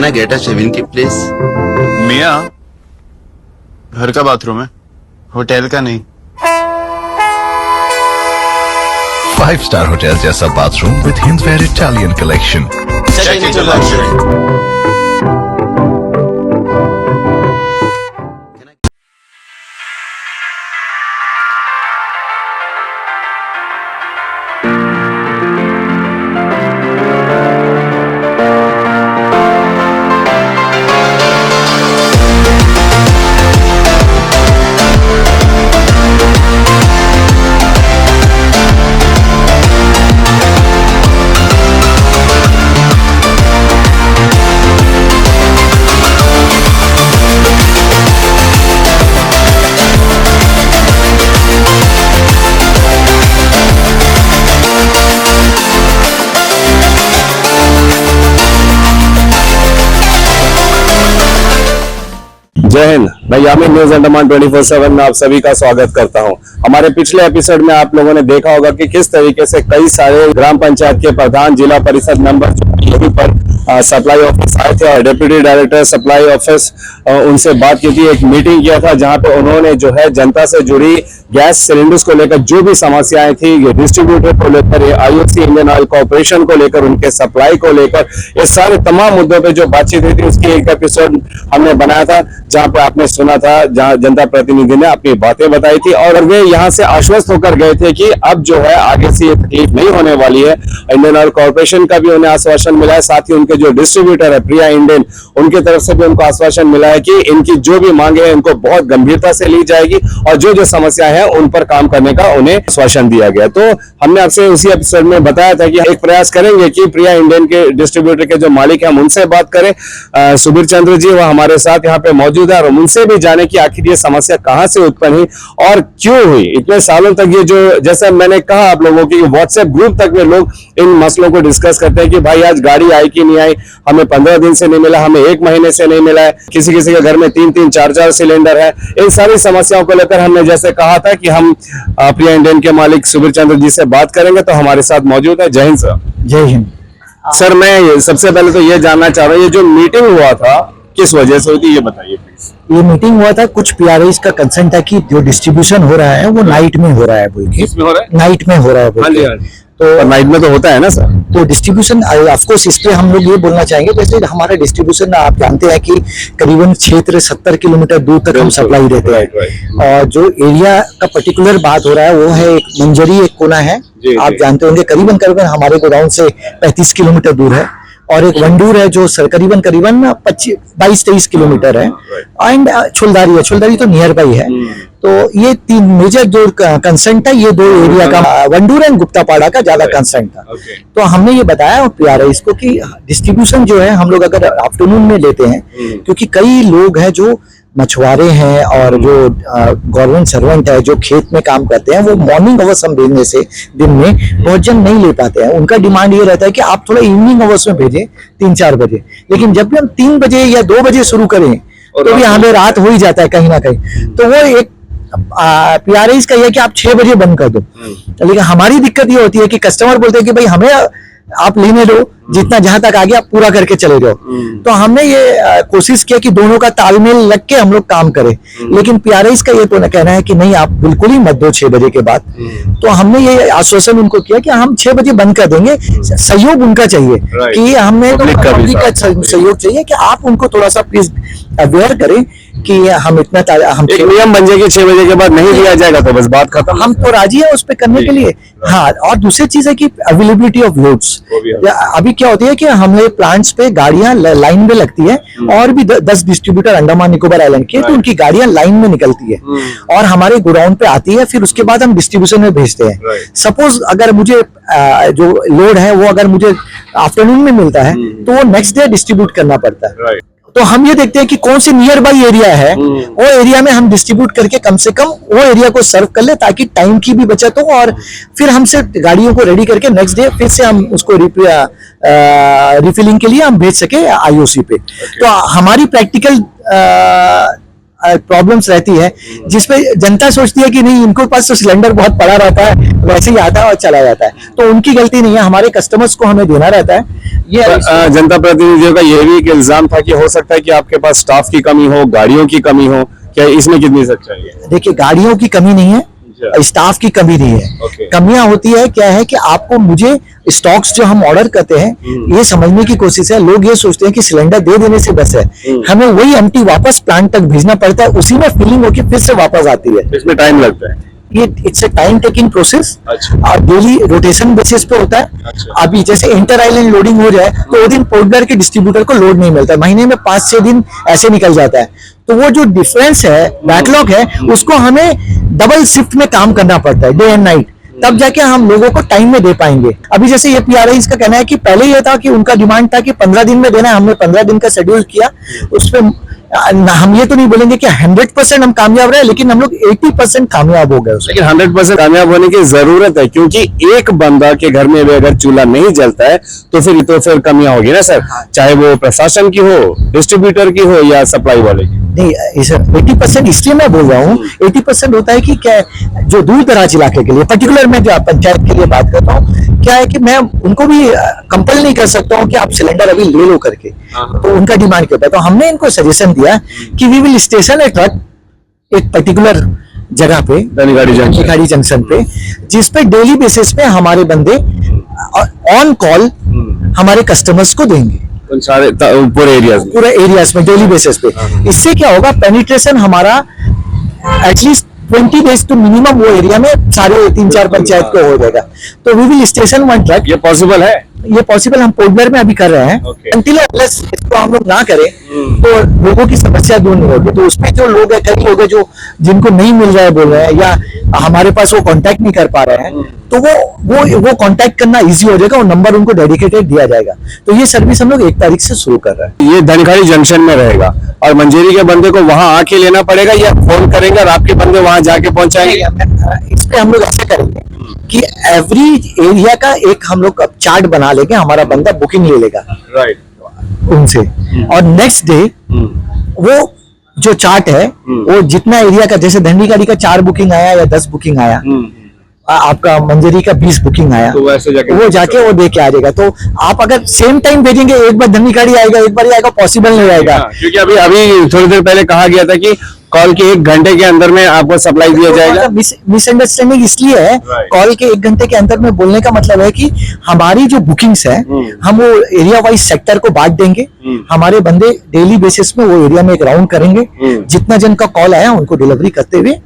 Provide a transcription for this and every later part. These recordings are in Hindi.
I get a shaving kit, please? मियाँ, घर का बाथरूम है, होटल का नहीं। 5-star होटल जैसा bathroom with Hindware Italian collection. Check into luxury. जय हिंद। मैं यामिन न्यूज अंडमान 24/7 में आप सभी का स्वागत करता हूं। हमारे पिछले एपिसोड में आप लोगों ने देखा होगा कि किस तरीके से कई सारे ग्राम पंचायत के प्रधान, जिला परिषद मेंबर यहीं पर सप्लाई ऑफिस आए थे और डिप्टी डायरेक्टर सप्लाई ऑफिस उनसे बात की थी। एक मीटिंग किया था जहां पे उन्होंने जो है जनता से जुड़ी गैस सिलेंडर्स को लेकर जो भी समस्याएं थी, ये डिस्ट्रीब्यूटर को लेकर, ये आईओसी इंडियन ऑयल कॉर्पोरेशन को लेकर, उनके सप्लाई को लेकर, ये सारे तमाम मुद्दों पे जो बातचीत हुई थी उसकी एक एपिसोड हमने बनाया था जहां पे आपने सुना था, जहां जनता प्रतिनिधि ने अपनी बातें बताई थी और वे यहां से आश्वस्त होकर गए थे कि अब जो है आगे से ये तकलीफ नहीं होने वाली है। इंडियन ऑयल कॉर्पोरेशन का भी उन्हें आश्वासन मिला है, साथ ही उनके जो डिस्ट्रीब्यूटर है प्रिया इंडियन, उनकी तरफ से भी उनको आश्वासन मिला है कि इनकी जो भी मांगे हैं इनको बहुत गंभीरता से ली जाएगी और जो जो समस्या है उन पर काम करने का उन्हें आश्वासन दिया गया। तो हमने आपसे उसी एपिसोड में बताया था कि एक प्रयास करेंगे कि प्रिया इंडियन के डिस्ट्रीब्यूटर के जो मालिक है हम उनसे बात करें। सुबीर चंद्र जी वह हमारे साथ यहाँ पे मौजूद है और उनसे भी जाने कि आखिर ये समस्या कहाँ से उत्पन्न हुई और क्यों हुई। इतने सालों तक ये जो, जैसा मैंने कहा आप लोगों की, व्हाट्सएप ग्रुप तक में लोग इन मसलों को डिस्कस करते हैं कि भाई आज गाड़ी आई कि नहीं आई, हमें 15 दिन से नहीं मिला, हमें 1 महीने से नहीं मिला है, किसी किसी के घर में 3-3, 4-4 सिलेंडर है। इन सारी समस्याओं को लेकर हमने जैसे कहा था कि हम प्रिया इंडियन के मालिक सुबीर चंद्र जी से बात करेंगे, तो हमारे साथ मौजूद है। जय हिंद सर। जय हिंद सर, मैं सबसे पहले तो ये जानना चाह रहा हूँ, ये जो मीटिंग हुआ था किस वजह से हुई थी, ये बताइए प्लीज। ये मीटिंग हुआ था, कुछ पीआरआईज का कंसर्न था कि जो डिस्ट्रीब्यूशन हो रहा है वो नाइट में हो रहा है बोल के। किसमें हो रहा है? नाइट में हो रहा है बोल के। तो नाइट में तो होता है ना सर। तो डिस्ट्रीब्यूशन ऑफकोर्स इस पे हम लोग ये बोलना चाहेंगे, जैसे हमारा डिस्ट्रीब्यूशन आप जानते हैं कि करीबन क्षेत्र 70 किलोमीटर दूर तक हम सप्लाई देते हैं और जो एरिया का पर्टिकुलर बात हो रहा है वो है एक मंजरी, एक कोना है, आप जानते होंगे, करीबन हमारे गोडाउन से 35 किलोमीटर दूर है और एक वंडूर है जो करीबन 22-23 किलोमीटर है एंड छुलदारी तो नियर बाई है। तो ये 3 मेजर जो कंसर्न था, ये 2 एरिया का, वंडूर एंड गुप्तापाड़ा का ज्यादा कंसर्न था। तो हमने ये बताया पीआरआईज को कि डिस्ट्रीब्यूशन जो है हम लोग अगर आफ्टरनून में लेते हैं, क्योंकि कई लोग हैं जो मछुआरे हैं और जो गवर्नमेंट सर्वेंट है जो खेत में काम करते हैं, वो मॉर्निंग आवर्स हम भेजने से दिन में भोजन नहीं ले पाते हैं। उनका डिमांड ये रहता है कि आप थोड़ा इवनिंग आवर्स में भेजें 3-4 बजे, लेकिन जब भी हम 3 बजे या 2 बजे शुरू करें तो भी हमें रात हो ही जाता है कहीं ना कहीं। तो वो एक पीआरआईज का ये कि आप 6 बजे बंद कर दो, लेकिन हमारी दिक्कत ये होती है कि कस्टमर बोलते हैं कि भाई हमें आप लेने दो, जितना जहां तक आ गया आप पूरा करके चले जाओ। तो हमने ये कोशिश किया कि दोनों का तालमेल लग के हम लोग काम करें, लेकिन पीआरआईज का ये तो कहना है कि नहीं आप बिल्कुल ही मत दो 6 बजे के बाद। तो हमने ये आश्वासन उनको किया कि हम 6 बजे बंद कर देंगे। सहयोग उनका चाहिए कि हमें पब्लिक का सहयोग चाहिए कि आप उनको थोड़ा सा प्लीज अवेयर करें कि हम इतना हम एक नियम बन जाए कि 6 बजे के बाद नहीं दिया जाएगा तो बस बात खत्म। हम तो राजी है उस पे करने के लिए। हाँ, और दूसरी चीज है कि अवेलेबिलिटी ऑफ लोड्स। अभी क्या होती है कि हमारे प्लांट्स पे गाड़ियां लाइन में लगती है और भी 10 डिस्ट्रीब्यूटर अंडमान निकोबार आइलैंड के, तो उनकी गाड़ियां लाइन में निकलती है और हमारे गोडाउन पे आती है, फिर उसके बाद हम डिस्ट्रीब्यूशन में भेजते हैं। सपोज अगर मुझे जो लोड है वो अगर मुझे आफ्टरनून में मिलता है तो वो नेक्स्ट डे डिस्ट्रीब्यूट करना पड़ता है। तो हम ये देखते हैं कि कौन से नियर बाई एरिया है, वो एरिया में हम डिस्ट्रीब्यूट करके कम से कम वो एरिया को सर्व कर ले, ताकि टाइम की भी बचत हो और फिर हमसे गाड़ियों को रेडी करके नेक्स्ट डे फिर से हम उसको रिफिलिंग के लिए हम भेज सके आईओसी पे। तो हमारी प्रैक्टिकल प्रॉब्लम्स रहती है, जिसपे जनता सोचती है कि नहीं इनको पास तो सिलेंडर बहुत पड़ा रहता है, वैसे ही आता है और चला जाता है। तो उनकी गलती नहीं है, हमारे कस्टमर्स को हमें देना रहता है। ये जनता प्रतिनिधियों का ये भी एक इल्जाम था कि हो सकता है कि आपके पास स्टाफ की कमी हो, गाड़ियों की कमी हो, क्या इसमें कितनी सच्चाई है? देखिए, गाड़ियों की कमी नहीं है, स्टाफ की कमी नहीं है। Okay. कमियां होती है क्या है कि आपको मुझे स्टॉक्स जो हम ऑर्डर करते हैं ये समझने की कोशिश है। लोग ये सोचते हैं कि सिलेंडर दे देने से बस है, हमें वही एम्प्टी वापस प्लांट तक भेजना पड़ता है, उसी में फिलिंग होकर फिर से वापस आती है। इसमें टाइम लगता है। ये it's a time taking process और डेली रोटेशन बेसिस पे होता है। अभी जैसे इंटर आइलैंड लोडिंग हो जाए तो वो दिन पोर्टलर के डिस्ट्रीब्यूटर को लोड नहीं मिलता, महीने में 5-6 दिन ऐसे निकल जाता है। तो वो जो डिफरेंस है, बैकलॉग है, उसको हमें डबल शिफ्ट में काम करना पड़ता है, डे एंड नाइट, तब जाके हम लोगों को टाइम में दे पाएंगे। अभी जैसे ये पीआरआई का कहना है कि पहले ये था कि उनका डिमांड था कि 15 दिन में देना है, हमने 15 दिन का शेड्यूल किया। उस पर हम ये तो नहीं बोलेंगे कि 100% हम कामयाब रहे, लेकिन हम लोग 80% कामयाब हो गए उसमें। लेकिन 100% कामयाब होने की जरूरत है, क्योंकि एक बंदा के घर में भी अगर चूल्हा नहीं जलता है तो फिर कमियां होगी ना सर, चाहे वो प्रशासन की हो, डिस्ट्रीब्यूटर की हो या सप्लाई वाले की। नहीं, 80% इसलिए मैं बोल रहा हूँ, 80% होता है कि क्या जो दूर दराज इलाके के लिए, पर्टिकुलर मैं जो पंचायत के लिए बात करता हूँ, क्या है कि मैं उनको भी कंपल नहीं कर सकता हूँ कि आप सिलेंडर अभी ले लो करके, तो उनका डिमांड करता है। तो हमने इनको सजेशन दिया कि we will station a truck एक पर्टिकुलर जगह पे, धनीगाड़ी जंक्शन पे, जिस पे डेली बेसिस पे हमारे बंदे ऑन कॉल हमारे कस्टमर्स को देंगे सारे पूरे एरियाज में डेली बेसिस पे। इससे क्या होगा, पेनिट्रेशन हमारा एटलीस्ट 20 डेज तो मिनिमम वो एरिया में सारे 3-4 पंचायत को हो जाएगा। तो we will station one truck. ये पॉसिबल है? ये पॉसिबल हम पोर्टलर में अभी कर रहे हैं। Until unless इसको हम लोग ना करें तो लोगों की समस्या दूर नहीं होगी। तो उसमें जो लोग हैं, कई लोग हैं जो जिनको नहीं मिल रहा है बोल रहे हैं, या हमारे पास वो कांटेक्ट नहीं कर पा रहे हैं, तो वो कांटेक्ट करना इजी हो जाएगा और नंबर उनको डेडिकेटेड दिया जाएगा। तो ये सर्विस हम लोग 1 तारीख से शुरू कर रहे हैं। ये धनखड़ी जंक्शन में रहेगा और मंजेरी के बंदे को वहां आके लेना पड़ेगा या फोन करेंगे और आपके बंदे वहां जाके पहुंचाएंगे? इस पे हम लोग ऐसा करेंगे कि एवरी एरिया का एक हम लोग चार्ट बना लेंगे, हमारा बंदा बुकिंग ले लेगा उनसे, और नेक्स्ट डे वो जो चार्ट है वो जितना एरिया का, जैसे धंडीगाड़ी का 4 बुकिंग आया या 10 बुकिंग आया, आपका मंजरी का 20 बुकिंग आया, तो वो जाके वो दे के आ जाएगा। तो आप अगर सेम टाइम भेजेंगे, एक बार धंडीगाड़ी आएगा, एक बार आएगा, पॉसिबल नहीं आएगा। क्योंकि अभी थोड़ी देर पहले कहा गया था कि कॉल के 1 घंटे के अंदर में आपको सप्लाई दिया जाएगा। मिसअंडरस्टैंडिंग इसलिए है, कॉल के 1 घंटे के अंदर में बोलने का मतलब है कि हमारी जो बुकिंग्स है हम वो एरिया वाइज सेक्टर को बांट देंगे। हमारे बंदे डेली बेसिस में वो एरिया में एक राउंड करेंगे, जितना जन का कॉल आया उनको डिलीवरी करते हुए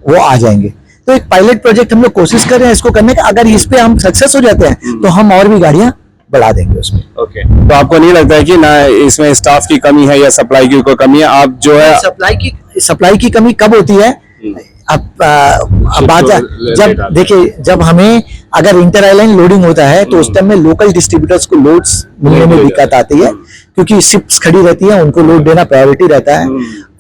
वो आ जाएंगे। तो एक पायलट प्रोजेक्ट हम लोग कोशिश कर रहे हैं इसको करने का। अगर इस पे हम सक्सेस हो जाते हैं तो हम और भी गाड़ियां बढ़ा देंगे उसमें। तो आपको नहीं लगता है कि ना इसमें स्टाफ की कमी है या सप्लाई की कोई कमी है? आप जो है सप्लाई की कमी कब होती है? अब बात जब देखिए, जब हमें अगर इंटर आइलैंड लोडिंग होता है तो उस टाइम में लोकल डिस्ट्रीब्यूटर्स को लोड्स मिलने में दिक्कत आती है, क्योंकि शिप्स खड़ी रहती है, उनको लोड देना प्रायोरिटी रहता है।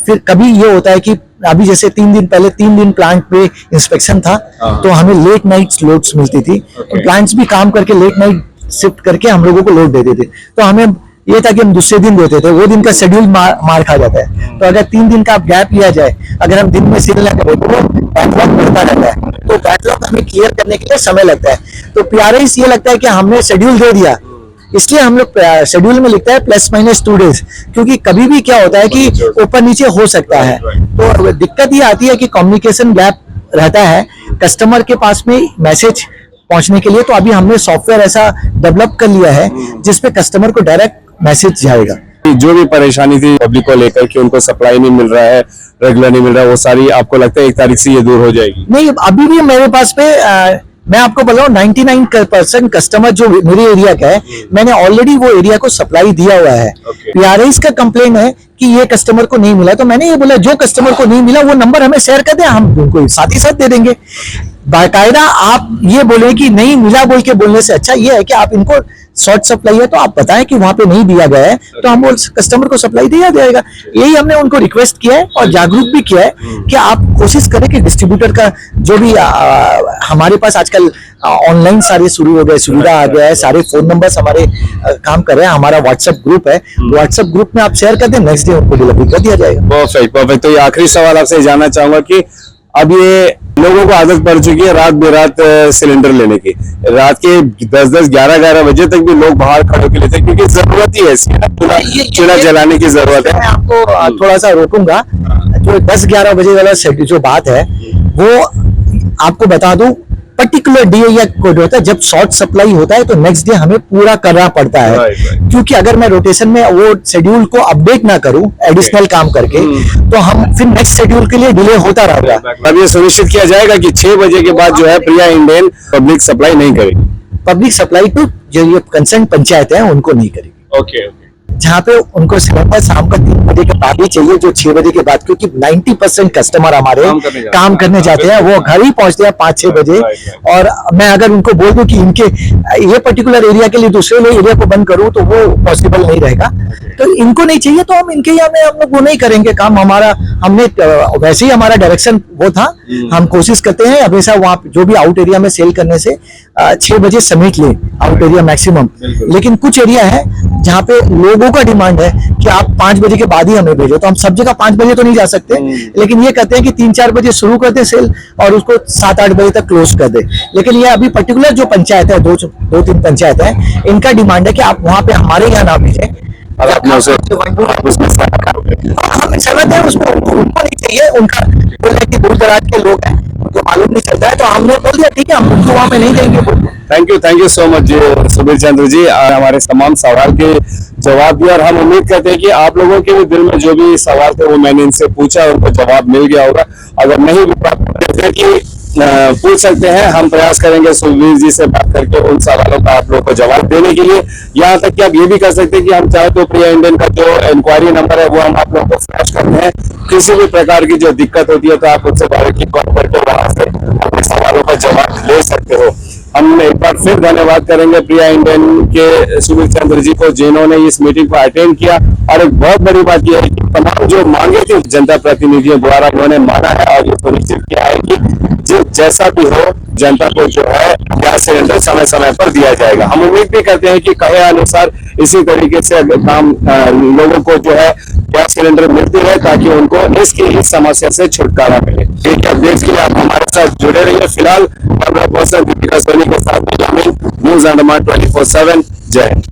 फिर कभी ये होता है कि अभी जैसे 3 दिन पहले 3 दिन प्लांट पे इंस्पेक्शन था, तो हमें लेट नाइट लोड्स मिलती थी। तो प्लांट्स भी काम करके लेट नाइट शिफ्ट करके हम लोगों को लोड देते थे। तो हमें ये था कि हम दूसरे दिन देते थे, वो दिन का शेड्यूल मार खा जाता है। तो अगर 3 दिन का गैप लिया जाए, अगर हम दिन में सेल ना करें तो बैकलॉग बढ़ता रहता है। तो बैकलॉग हमें क्लियर करने के लिए समय लगता है। तो पीआरआई ये लगता है कि हमने शेड्यूल दे दिया, इसलिए हम लोग शेड्यूल में लिखता है +-2 डेज, क्योंकि कभी भी क्या होता है कि ऊपर नीचे हो सकता है। तो दिक्कत ये आती है कि कम्युनिकेशन गैप रहता है कस्टमर के पास में मैसेज पहुंचने के लिए। तो अभी हमने सॉफ्टवेयर ऐसा डेवलप कर लिया है जिसपे कस्टमर को डायरेक्ट मैसेज जाएगा। जो भी परेशानी थी पब्लिक को लेकर कि उनको सप्लाई नहीं मिल रहा है, रेगुलर नहीं मिल रहा है, वो सारी आपको लगता है 1 तारीख से ये दूर हो जाएगी? नहीं, अभी भी मेरे पास पे मैं आपको बोल रहा हूँ 99% कस्टमर जो मेरे एरिया का है, मैंने ऑलरेडी वो एरिया को सप्लाई दिया हुआ है। पीआरआई का कंप्लेन है कि ये कस्टमर को नहीं मिला, तो मैंने ये बोला जो कस्टमर को नहीं मिला वो नंबर हमें शेयर कर दें, हम उनको साथ ही साथ दे देंगे। बाकायदा आप ये बोले कि नहीं मिला बोल के बोलने से अच्छा ये है कि आप इनको शॉर्ट सप्लाई है तो आप बताएं कि वहां पे नहीं दिया गया है, तो हम कस्टमर को सप्लाई दिया जाएगा। यही हमने उनको रिक्वेस्ट किया है और जागरूक भी किया है कि आप कोशिश करें कि डिस्ट्रीब्यूटर का जो भी हमारे पास आजकल ऑनलाइन सारे शुरू हो गए, सुविधा आ गया है, सारे फोन नंबर्स हमारे काम कर रहे हैं, हमारा व्हाट्सएप ग्रुप है, व्हाट्सएप ग्रुप में आप शेयर कर दें, नेक्स्ट डे उनको डिलीवरी कर दिया जाएगा। Perfect perfect. तो ये आखिरी सवाल आपसे जानना चाहूंगा कि अब ये लोगों को आदत पड़ चुकी है रात बेरात सिलेंडर लेने की, रात के 10-10 11-11 बजे तक भी लोग बाहर खड़े होकर लेते हैं क्योंकि जरूरत ही ऐसी है ना, चूल्हा जलाने की जरूरत है। मैं आपको थोड़ा सा रोकूंगा, जो 10-11 बजे वाला जो बात है वो आपको बता दूं, पर्टिकुलर डे या कोड होता है, जब शॉर्ट सप्लाई होता है तो नेक्स्ट डे हमें पूरा करना पड़ता है। Right. क्योंकि अगर मैं रोटेशन में वो शेड्यूल को अपडेट ना करूं एडिशनल काम करके, तो हम फिर नेक्स्ट शेड्यूल के लिए डिले होता रहेगा। अब ये सुनिश्चित किया जाएगा कि 6 बजे के बाद जो है प्रिया इंडियन पब्लिक सप्लाई नहीं करेगी। पब्लिक सप्लाई तो जो ये कंसर्न पंचायत है उनको नहीं करेगी। ओके जहाँ पे उनको सिलेंडर शाम का 3 बजे के बाद ही चाहिए, जो 6 बजे के बाद, क्योंकि 90% कस्टमर हमारे काम करने जाते हैं, वो घर ही पहुंचते हैं 5-6 बजे। और मैं अगर उनको बोल दूं कि इनके ये पर्टिकुलर एरिया के लिए दूसरे एरिया को बंद करूं तो वो पॉसिबल नहीं रहेगा। तो इनको नहीं चाहिए तो हम इनके यहाँ में हम लोग वो नहीं करेंगे काम। हमारा हमने वैसे ही हमारा डायरेक्शन वो था, हम कोशिश करते हैं हमेशा वहाँ जो भी आउट एरिया में सेल करने से 6 बजे समेट लें आउट एरिया मैक्सिमम। लेकिन कुछ एरिया है जहाँ पे लोगों का डिमांड है कि आप 5 बजे के बाद ही हमें भेजो, तो हम सब जगह 5 बजे तो नहीं जा सकते, लेकिन ये कहते हैं कि 3-4 बजे शुरू कर दे सेल और उसको 7-8 बजे तक क्लोज कर दे। लेकिन ये अभी पर्टिकुलर जो पंचायत है, 2-3 पंचायत है, इनका डिमांड है कि आप वहां पे हमारे यहाँ ना भेजें। हम सहमत है उसमें, उनको नहीं चाहिए, उनका बोल रहे कि दूर दराज के लोग हैं, उनको मालूम नहीं चलता है, तो हमने बोल दिया ठीक है हम उनको वहां पे नहीं देंगे। Thank you so much Subir Chandra ji, हमारे तमाम सवाल के जवाब दिए। और हम उम्मीद करते हैं कि आप लोगों के भी दिल में जो भी सवाल थे वो मैंने इनसे पूछा, उनको जवाब मिल गया होगा। अगर नहीं भी पूछ सकते हैं, हम प्रयास करेंगे सुबीर जी से बात करके उन सवालों का आप लोगों को जवाब देने के लिए। यहाँ तक कि आप ये भी कर सकते हैं कि हम चाहे तो प्रिया इंडियन का जो इंक्वायरी नंबर है वो हम आप लोगों को फ्लैश करते हैं। किसी भी प्रकार की जो दिक्कत होती है तो आप उनसे डायरेक्टली कॉल करके वहां से अपने सवालों का जवाब ले सकते हो। हम एक बार फिर धन्यवाद करेंगे प्रिया इंडियन के सुबीर चंद्र जी को, जिन्होंने इस मीटिंग को अटेंड किया। और एक बहुत बड़ी बात यह है कि तमाम जो मांगे थी जनता प्रतिनिधियों द्वारा उन्होंने माना है और ये सुनिश्चित किया है कि जैसा भी हो जनता को जो है गैस सिलेंडर समय समय पर दिया जाएगा। हम उम्मीद भी करते हैं कि कहे अनुसार इसी तरीके से काम लोगों को जो है गैस सिलेंडर मिलती है ताकि उनको इस समस्या से छुटकारा मिले। ठीक है, देश के लिए आप हमारे साथ जुड़े रहिए। फिलहाल दीपिका सोनी के साथ न्यूज़ अंडमान 24/7। जय हिंद।